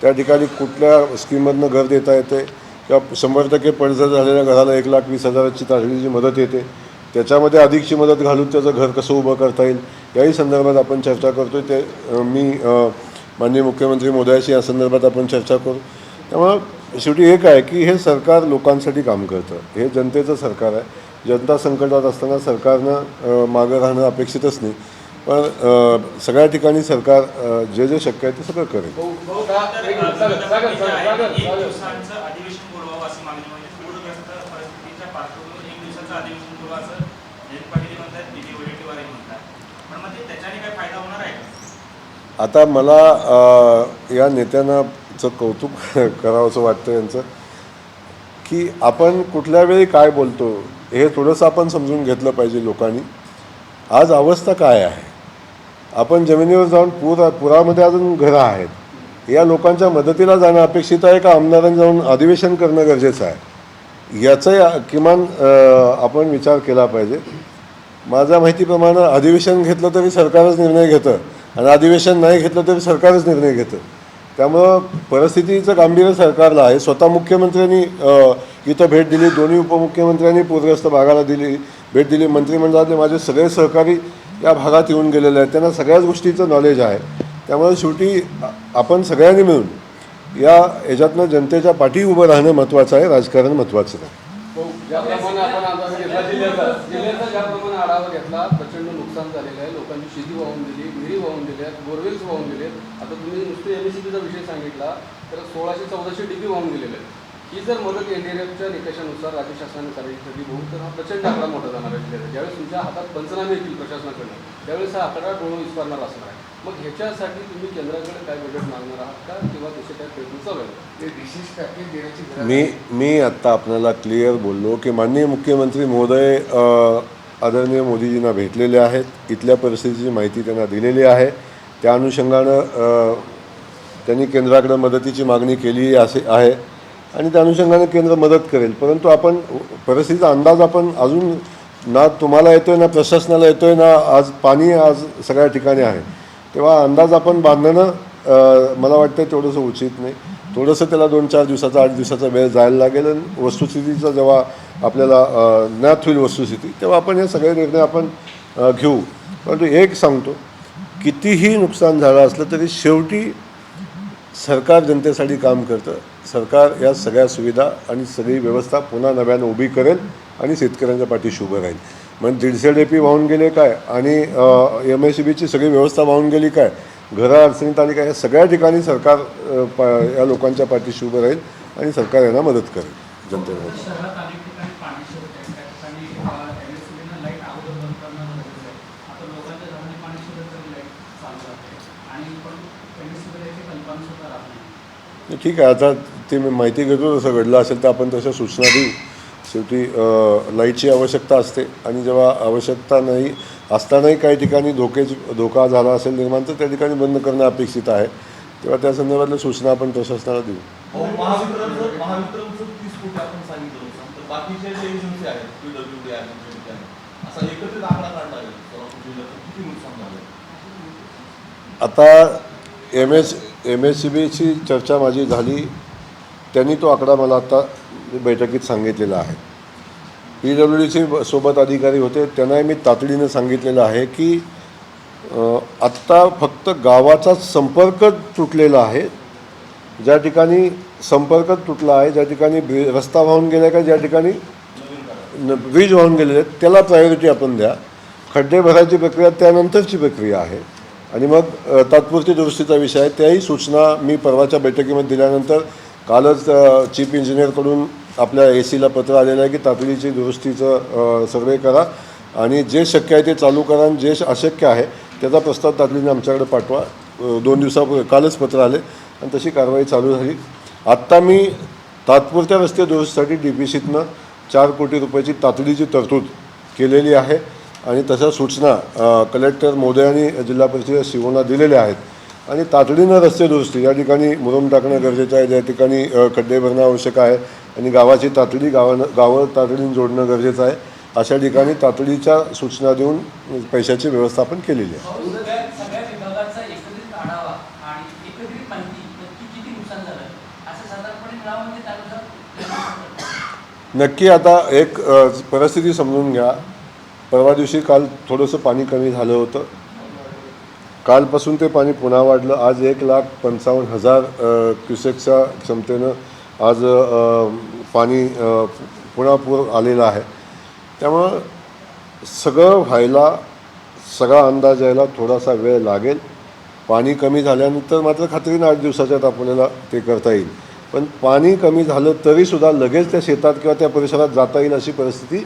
त्या ठिकाणी कुठल्या स्कीममधनं घर देता येते किंवा 100% पडझड झालेल्या घराला 1,20,000ची तातडीची मदत येते, त्याच्यामध्ये अधिकची मदत घालून त्याचं घर कसं उभं करता येईल याही संदर्भात आपण चर्चा करतो. ते मी माननीय मुख्यमंत्री महोदयाशी या संदर्भात आपण चर्चा करू. त्यामुळं शेवटी एक आहे की हे सरकार लोकांसाठी काम करतं, हे जनतेचं सरकार आहे. जनता संकटात असताना सरकारनं मागं राहणं अपेक्षितच नाही. पण सगळ्या ठिकाणी सरकार जे जे शक्य आहे ते सगळं करेल. एक दिवसांचं अधिवेशन बोलवावं अशी मागणी म्हणजे पूरग्रस्त परिस्थितीच्या पार्श्वभूमीवर एक दिवसाचं अधिवेशन बोलवा असं जयंत पाटील म्हणतात, बीजे वडेट्टीवार म्हणतात. पण मग ते त्याच्याने काय फायदा होणार आहे का? आता मला या नेत्यांचं कौतुक करावंसं वाटतं यांचं की आपण कुठल्या वेळी काय बोलतो हे थोडंसं आपण समजून घेतलं पाहिजे लोकांनी. आज अवस्था काय आहे, आपण जमिनीवर जाऊन पुरामध्ये अजून घरं आहेत, या लोकांच्या मदतीला जाणं अपेक्षित आहे का आमदारांनी जाऊन अधिवेशन करणं गरजेचं आहे याचाही किमान आपण विचार केला पाहिजे. माझ्या माहितीप्रमाणे अधिवेशन घेतलं तरी सरकारच निर्णय घेतं आणि अधिवेशन नाही घेतलं तरी सरकारच निर्णय घेतं. त्यामुळं परिस्थितीचं गांभीर्य सरकारला आहे. स्वतः मुख्यमंत्र्यांनी इथं भेट दिली, दोन्ही उपमुख्यमंत्र्यांनी पूरग्रस्त भागाला भेट दिली, मंत्रिमंडळातले माझे सगळे सहकारी या भागात येऊन गेलेले आहेत, त्यांना सगळ्याच गोष्टीचं नॉलेज आहे. त्यामुळे शेवटी आपण सगळ्यांनी मिळून या याच्यातनं जनतेच्या पाठी उभं राहणं महत्त्वाचं आहे, राजकारण महत्त्वाचं नाही. ज्याप्रमाणे आपण आढावा घेतला जिल्ह्याचा ज्याप्रमाणे आढावा घेतला, प्रचंड नुकसान झालेलं आहे. लोकांची शेती वाहून गेली, विहिरी वाहून गेल्या, बोरवेल्स वाहून गेलेत. आता तुम्ही नुसते MSCBचा विषय सांगितला तर 1600-1400 DP वाहून गेलेले आहेत. ही जर मदत NDRFच्या निकषानुसार राज्य शासनाने करायची ठरली होऊन तर हा प्रचंड आकडा मोठा जाणार आहे जिल्ह्याचा. ज्यावेळेस तुमच्या हातात पंचनामे येतील प्रशासनाकडनं त्यावेळेस हा आकडा डोळं विस्तारणार असणार आहे. मग ह्याच्यासाठी तुम्ही केंद्राकडे काय बजेट मागणार आहात का किंवा तसे काय प्रयत्न चालू आहे? मी आत्ता आपल्याला क्लिअर बोललो की माननीय मुख्यमंत्री महोदय आदरणीय मोदीजींना भेटलेले आहेत, इथल्या परिस्थितीची माहिती त्यांना दिलेली आहे. त्या अनुषंगानं त्यांनी केंद्राकडे मदतीची मागणी केली असे आहे आणि त्या अनुषंगाने केंद्र मदत करेल. परंतु आपण परिस्थितीचा अंदाज आपण अजून ना तुम्हाला येतोय ना प्रशासनाला येतोय ना आज पाणी आज सगळ्या ठिकाणी आहे, तेव्हा अंदाज आपण बांधणं मला वाटतं तेवढंसं उचित नाही. थोडंसं त्याला 2-4 दिवसाचा 8 दिवसाचा वेळ जायला लागेल आणि वस्तुस्थितीचा जेव्हा आपल्याला ज्ञात होईल वस्तुस्थिती तेव्हा आपण हे सगळे निर्णय आपण घेऊ. परंतु एक सांगतो, कितीही नुकसान झालं असलं तरी शेवटी सरकार जनतेसाठी काम करतं. सरकार या सगळ्या सुविधा आणि सगळी व्यवस्था पुन्हा नव्यानं उभी करेल आणि शेतकऱ्यांच्या पाठीशी उभं राहील. म्हणजे 150 DP वाहून गेले काय आणि MSCBची सगळी व्यवस्था वाहून गेली काय, घरं अडचणीत आली काय, या सगळ्या ठिकाणी सरकार या लोकांच्या पाठीशी उभं राहील आणि सरकार यांना मदत करेल जनतेला. शहरात अनेक ठिकाणी पाणी शिरत आहे, त्या ठिकाणी MSCBनं लाईट अगोदर बंद करणं गरजेचं आहे. आता लोकांच्या घराने पाणी शिरत तरी लाईट चालू राहते आणि पण MSCBला याची कल्पना सुद्धा राहत नाही. ठीक आहे, आता ते मी माहिती घेतो जसं घडलं असेल तर आपण तशा सूचना देऊ. शेवटी लाईटची आवश्यकता असते आणि जेव्हा आवश्यकता नाही असतानाही काही ठिकाणी धोका झाला असेल निर्माण तर त्या ठिकाणी बंद करणं अपेक्षित आहे. तेव्हा त्या संदर्भातल्या सूचना आपण प्रशासनाला देऊ. महावितरणचं 30 कोटी आपण सांगितलं होतं, तर बाकीचे जे एजन्सी आहेत PWD आहे, MSCB आहे, असा एकत्रित आकडा काढला आहे सोलापूर जिल्ह्यात किती नुकसान झालं? आता MSCBची चर्चा माझी झाली, त्यांनी तो आकडा मला आता बैठकीत सांगितलेला आहे. PWDचे सोबत अधिकारी होते, त्यांनाही मी तातडीनं सांगितलेलं आहे की आत्ता फक्त गावाचाच संपर्क तुटलेला आहे. ज्या ठिकाणी संपर्क तुटला आहे, ज्या ठिकाणी रस्ता वाहून गेला का, ज्या ठिकाणी वीज वाहून गेलेले आहेत त्याला प्रायोरिटी आपण द्या. खड्डे भरायची प्रक्रिया त्यानंतरची प्रक्रिया आहे आणि मग तात्पुरती दुरुस्तीचा विषय आहे. त्याही सूचना मी परवाच्या बैठकीमध्ये दिल्यानंतर कालच चीफ इंजिनियरकडून आपल्या AC ला पत्र आलेलं आहे की तातडीची दुरुस्तीचं सर्वे करा आणि जे शक्य आहे ते चालू करा आणि जे अशक्य आहे त्याचा प्रस्ताव तातडीने आमच्याकडे पाठवा. 2 दिवसापूर्वी कालच पत्र आले आणि तशी कारवाई चालू झाली. आत्ता मी तात्पुरत्या रस्ते दुरुस्तीसाठी DPCतनं 4 कोटी रुपयाची तातडीची तरतूद केलेली आहे आणि तशा सूचना कलेक्टर महोदयांनी जिल्हा परिषद शिवोना दिलेल्या आहेत. आणि तातडीनं रस्ते दुरुस्ती, या ठिकाणी मुरुम टाकणं गरजेचं आहे, ज्या ठिकाणी खड्डे भरणं आवश्यक आहे आणि गावाची तातडी गावं तातडीनं जोडणं गरजेचं आहे, अशा ठिकाणी तातडीच्या सूचना देऊन पैशाची व्यवस्थापन केलेली आहे. सगळ्या विभागाचा एकत्रित आढावा आणि एकत्रित माहिती नक्की किती नुकसान झालं असं साधारणपणे मिळावं म्हणजे त्यानुसार नक्की आता एक परिस्थिती समजून घ्या. परवा दिवशी काल थोडंसं पाणी कमी झालं होतं, कालपासून ते पाणी पुन्हा वाढलं. आज 1,55,000 क्युसेकच्या क्षमतेनं आज पाणी पुन्हा पूर आलेलं आहे. त्यामुळं सगळं व्हायला सगळा अंदाज यायला थोडासा वेळ लागेल. पाणी कमी झाल्यानंतर मात्र खात्रीनं 8 दिवसाच्यात आपल्याला ते करता येईल. पण पाणी कमी झालं तरीसुद्धा लगेच त्या शेतात किंवा त्या परिसरात जाता येईल अशी परिस्थिती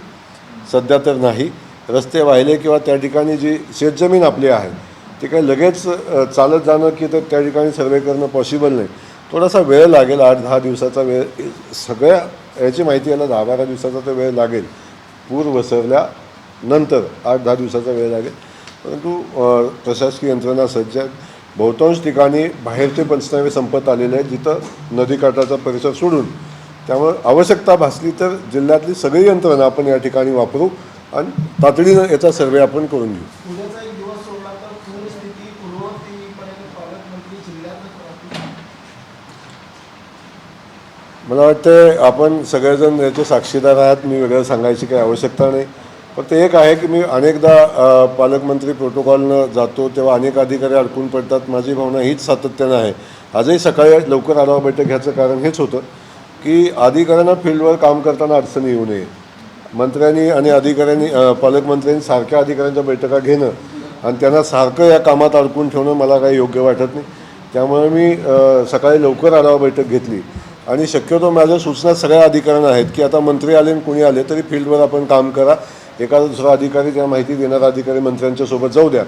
सध्या तर नाही. रस्ते वाहिले किंवा त्या ठिकाणी जी शेतजमीन आपली आहे ते काही लगेच चालत जाणं की तर त्या ठिकाणी सर्वे करणं पॉसिबल नाही. थोडासा वेळ लागेल, 8-10 दिवसाचा वेळ. सगळ्या याची माहिती यायला 10-12 दिवसाचा तर वेळ लागेल. पूर वसरल्यानंतर 8-10 दिवसाचा वेळ लागेल. परंतु प्रशासकीय यंत्रणा सज्ज आहेत. बहुतांश ठिकाणी बाहेरचे पंचनामे संपत आलेले आहेत जिथं नदीकाठाचा परिसर सोडून. त्यामुळे आवश्यकता भासली तर जिल्ह्यातली सगळी यंत्रणा आपण या ठिकाणी वापरू आणि तातडीनं याचा सर्वे आपण करून घेऊ. उद्याचा एक दिवस सोडला तर पूरस्थिती पूर्ववतीपर्यंत पालकमंत्री जिल्ह्यातच राहतील. मला वाटतं आपण सगळेजण याचे साक्षीदार आहात. मी वेगळं सांगायची काही आवश्यकता नाही. फक्त एक आहे की मी अनेकदा पालकमंत्री प्रोटोकॉलनं जातो तेव्हा अनेक अधिकारी अडकून पडतात. माझी भावना हीच सातत्यानं आहे. आजही सकाळी लवकर आढावा बैठक घ्यायचं कारण हेच होतं की अधिकाऱ्यांना फील्डवर काम करताना अडचणी येऊ नये. मंत्र्यांनी आणि अधिकाऱ्यांनी पालकमंत्र्यांनी सारख्या अधिकाऱ्यांच्या बैठका घेणं आणि त्यांना सारखं या कामात अडकून ठेवणं मला काही योग्य वाटत नाही. त्यामुळे मी सकाळी लवकर आढावा बैठक घेतली आणि शक्यतो माझ्या सूचना सगळ्या अधिकाऱ्यांना आहेत की आता मंत्री आले आणि कोणी आले तरी फील्डवर आपण काम करा. एखादा दुसरा अधिकारी त्या माहिती देणारा अधिकारी मंत्र्यांच्या सोबत जाऊ द्या,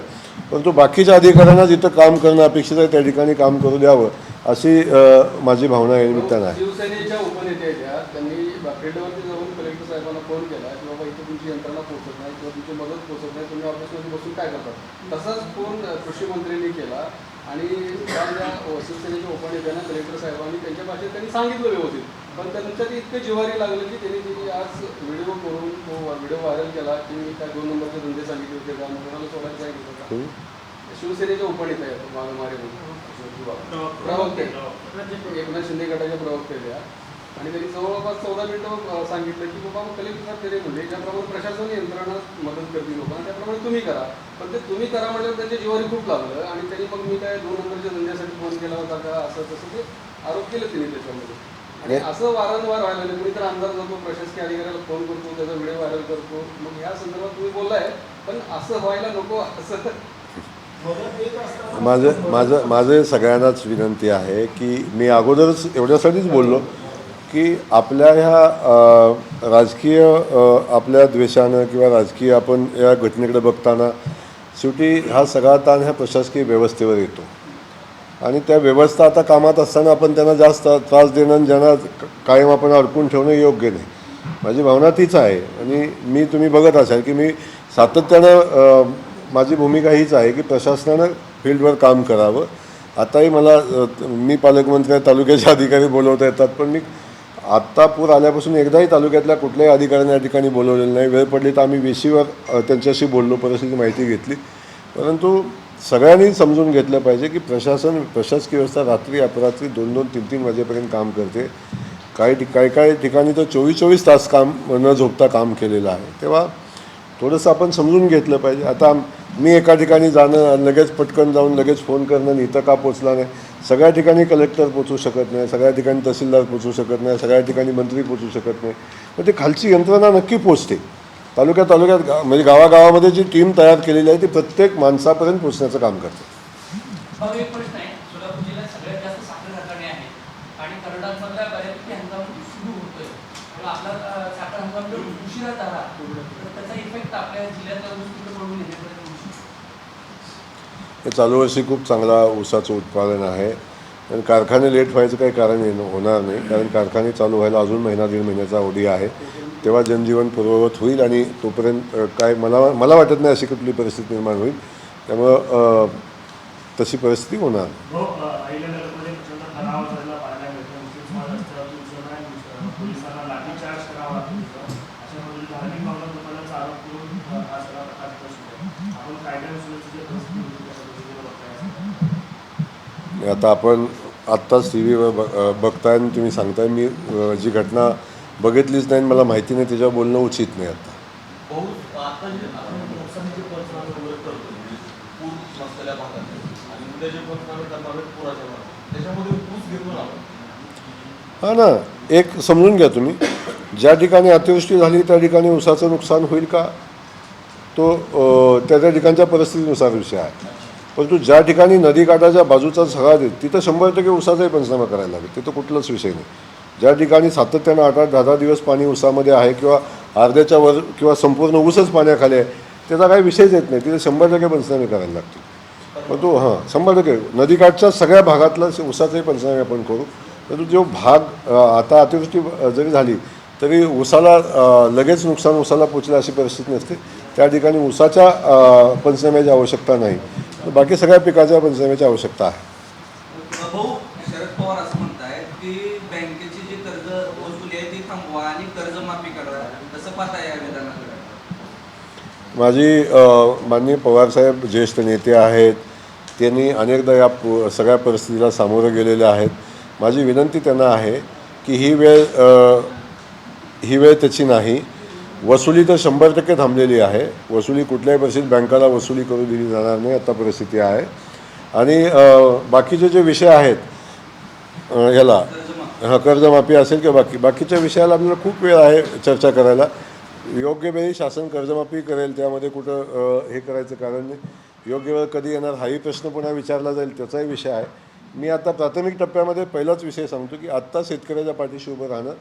परंतु बाकीच्या अधिकाऱ्यांना जिथं काम करणं अपेक्षित आहे त्या ठिकाणी काम करू द्यावं अशी माझी भावना या निमित्तानं आहे. शिवसेनेच्या उपनेत्याच्या त्यांनी फील्डवरती जाऊन कलेक्टर साहेबांना फोन केला की बाबा इथे तुमची यंत्रणा पोहोचत नाही किंवा तुमची मदत पोहोचत नाही, तुम्ही ऑफिसमध्ये बसून काय करतात. तसाच फोन कृषी मंत्र्यांनी केला आणि त्या शिवसेनेच्या उपनेत्यांना कलेक्टर साहेबांनी त्यांच्या भाषेत त्यांनी सांगितलं व्यवस्थित, पण त्यांच्या ते इतकं जिव्हारी लागलं की त्यांनी आज व्हिडिओ करून तो व्हिडिओ व्हायरल केला की मी काय 2 नंबरचे धंदे सांगितले होते का, मुलाला सोडायला सांगितलं होतं. शिवसेनेच्या उपनेत्या आहेत मारे प्रवक्ते एकनाथ शिंदे गटाच्या प्रवक्ते त्या, आणि त्यांनी जवळपास 14 मिनिटं सांगितलं की बाबा कलेक्टर तरी म्हणजे ज्याप्रमाणे प्रशासन यंत्रणा मदत करते लोकांना त्याप्रमाणे तुम्ही करा, पण ते तुम्ही करा म्हटल्यावर त्यांच्या जीवारी खूप लागलं आणि त्यांनी मग मी काय 2 नंबरच्या धंद्यासाठी फोन केला होता का असं तसं ते आरोप केले त्यांनी त्याच्यामध्ये. आणि असं वारंवार व्हायला लागलं. कुणी तर आमदार जातो प्रशासकीय अधिकाऱ्याला फोन करतो, त्याचा व्हिडिओ व्हायरल करतो. मग या संदर्भात तुम्ही बोललाय, पण असं व्हायला नको. असं माझं सगळ्यांनाच विनंती आहे की मी अगोदरच एवढ्यासाठीच बोललो की आपल्या ह्या राजकीय आपल्या द्वेषानं किंवा राजकीय आपण या घटनेकडे बघताना शेवटी हा सगळा ताण ह्या प्रशासकीय व्यवस्थेवर येतो आणि त्या व्यवस्था आता कामात असताना आपण त्यांना जास्त त्रास देणं आणि ज्यांना कायम आपण अडकून ठेवणं योग्य नाही. माझी भावना तीच आहे आणि तुम्ही बघत असाल की मी सातत्यानं माझी भूमिका हीच आहे की प्रशासनानं फील्डवर काम करावं. आताही मी पालकमंत्री तालुक्याचे अधिकारी बोलवता येतात, पण मी आत्ता पूर आल्यापासून एकदाही तालुक्यातल्या कुठल्याही अधिकाऱ्यांना या ठिकाणी बोलवलेलं नाही. वेळ पडली तर आम्ही वेशीवर त्यांच्याशी बोललो, परिस्थिती माहिती घेतली. परंतु सगळ्यांनी समजून घेतलं पाहिजे की प्रशासकीय व्यवस्था रात्री अपरात्री 2-2, 3-3 वाजेपर्यंत काम करते. काही ठिकाणी तर 24-24 तास काम न झोपता काम केलेलं आहे. तेव्हा थोडंसं आपण समजून घेतलं पाहिजे. आता मी एका ठिकाणी जाणं लगेच पटकन जाऊन लगेच फोन करणं इथं का पोचला नाही. सगळ्या ठिकाणी कलेक्टर पोचू शकत नाही, सगळ्या ठिकाणी तहसीलदार पोचू शकत नाही, सगळ्या ठिकाणी मंत्री पोचू शकत नाही. पण ते खालची यंत्रणा नक्की पोचते. तालुक्यात म्हणजे गावागावामध्ये जी टीम तयार केलेली आहे ती प्रत्येक माणसापर्यंत पोचण्याचं काम करते. एक प्रश्न आहे, सोलापूर जिल्ह्यात सगळ्यात जास्त साखर कारखाने आहेत आणि कर्नाटकमधल्या बऱ्यापैकी हंगाम सुरू होतोय. आपला साखर हंगाम जर उशिरा झाला तर त्याचा इफेक्ट आपल्या जिल्ह्यातल्या ऊस पडून येण्यापर्यंत होऊ शकतो. हे चालू वर्षी खूप चांगला ऊसाचं उत्पादन आहे आणि कारखाने लेट व्हायचं काही कारण होणार नाही, कारण कारखाने चालू व्हायला अजून 1-1.5 महिन्याचा अवधी आहे. तेव्हा जनजीवन पूर्ववत होईल आणि तोपर्यंत काय मला वाटत नाही अशी कुठली परिस्थिती निर्माण होईल. त्यामुळं तशी परिस्थिती होणार. आता आपण आत्ताच TV वर बघताय आणि तुम्ही सांगताय, मी जी घटना बघितलीच नाही, मला माहिती नाही, त्याच्यावर बोलणं उचित नाही. आता आता जे आपण नुकसानीचे पंचनामे वगैरे करतो पूर नसलेल्या भागात आणि उद्या जे पंचनामे करणार आहेत पुराच्या भागात त्याच्यामध्ये ऊस घेऊन आपण हां ना, एक समजून घ्या तुम्ही, ज्या ठिकाणी अतिवृष्टी झाली त्या ठिकाणी ऊसाचं नुकसान होईल का तो त्या ठिकाणच्या परिस्थितीनुसार विषय आहे. परंतु ज्या ठिकाणी नदीकाठाच्या बाजूचा सगळा तिथं 100% ऊसाचाही पंचनामा करायला लागेल. तिथं कुठलाच विषय नाही. ज्या ठिकाणी सातत्यानं 8-8, 10-10 दिवस पाणी ऊसामध्ये आहे किंवा अर्ध्याच्या वर किंवा संपूर्ण ऊसच पाण्याखाली आहे त्याचा काही विषयच येत नाही, तिथे 100% पंचनामे करायला लागतील. परंतु 100% नदीकाठच्या सगळ्या भागातला ऊसाचाही पंचनामे आपण करू. परंतु जो भाग आता अतिवृष्टी जरी झाली तरी ऊसाला लगेच नुकसान ऊसाला पोचलं अशी परिस्थिती नसते. त्या ठिकाणी ऊसाच्या पंचनाम्याची आवश्यकता नाही, बाकी सगळ्या पिकाच्या पंचनाम्याची आवश्यकता आहे. भाऊ, शरद पवार असं म्हणतायत की बँकेची जी कर्ज वसुली आहे ती थांबवा आणि कर्जमाफी करा, तसं पाहता या विधानाकडे? माझी माननीय पवारसाहेब ज्येष्ठ नेते आहेत, त्यांनी अनेकदा या सगळ्या परिस्थितीला सामोरं गेलेले आहेत. माझी विनंती त्यांना आहे की ही वेळ त्याची नाही. वसुली तर 100% थांबलेली आहे. वसुली कुठल्याही परिस्थितीत बँकाला वसुली करू दिली जाणार नाही, आता परिस्थिती आहे. आणि बाकीचे जे विषय आहेत ह्याला कर्जमाफी असेल किंवा बाकीच्या विषयाला आपल्याला खूप वेळ आहे चर्चा करायला. योग्य वेळी शासन कर्जमाफी करेल, त्यामध्ये कुठं हे करायचं कारण नाही. योग्य वेळ कधी येणार हाही प्रश्न पुन्हा विचारला जाईल, त्याचाही विषय आहे. मी आता प्राथमिक टप्प्यामध्ये पहिलाच विषय सांगतो की आत्ता शेतकऱ्याच्या पाठीशी उभं राहणं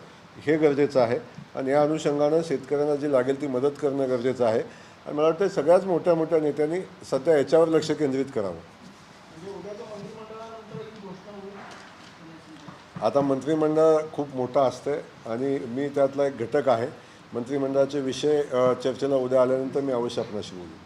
हे गरजेचं आहे आणि या अनुषंगानं शेतकऱ्यांना जी लागेल ती मदत करणं गरजेचं आहे. आणि मला वाटतं सगळ्याच मोठ्या मोठ्या नेत्यांनी सध्या याच्यावर लक्ष केंद्रित करावं. म्हणजे उद्याच्या मंत्रिमंडळानंतर ही घोषणा होईल. आता मंत्रिमंडळ खूप मोठं असतं आणि मी त्यातला एक घटक आहे. मंत्रिमंडळाचे विषय चर्चेला उद्या आल्यानंतर मी अवश्य आपणाशी बोलू.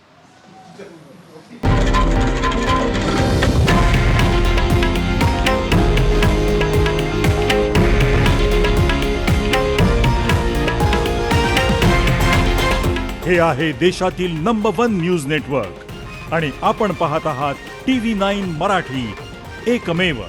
हे आहे देशातील नंबर 1 न्यूज नेटवर्क आणि आपण पाहत आहात TV9 मराठी, एकमेव.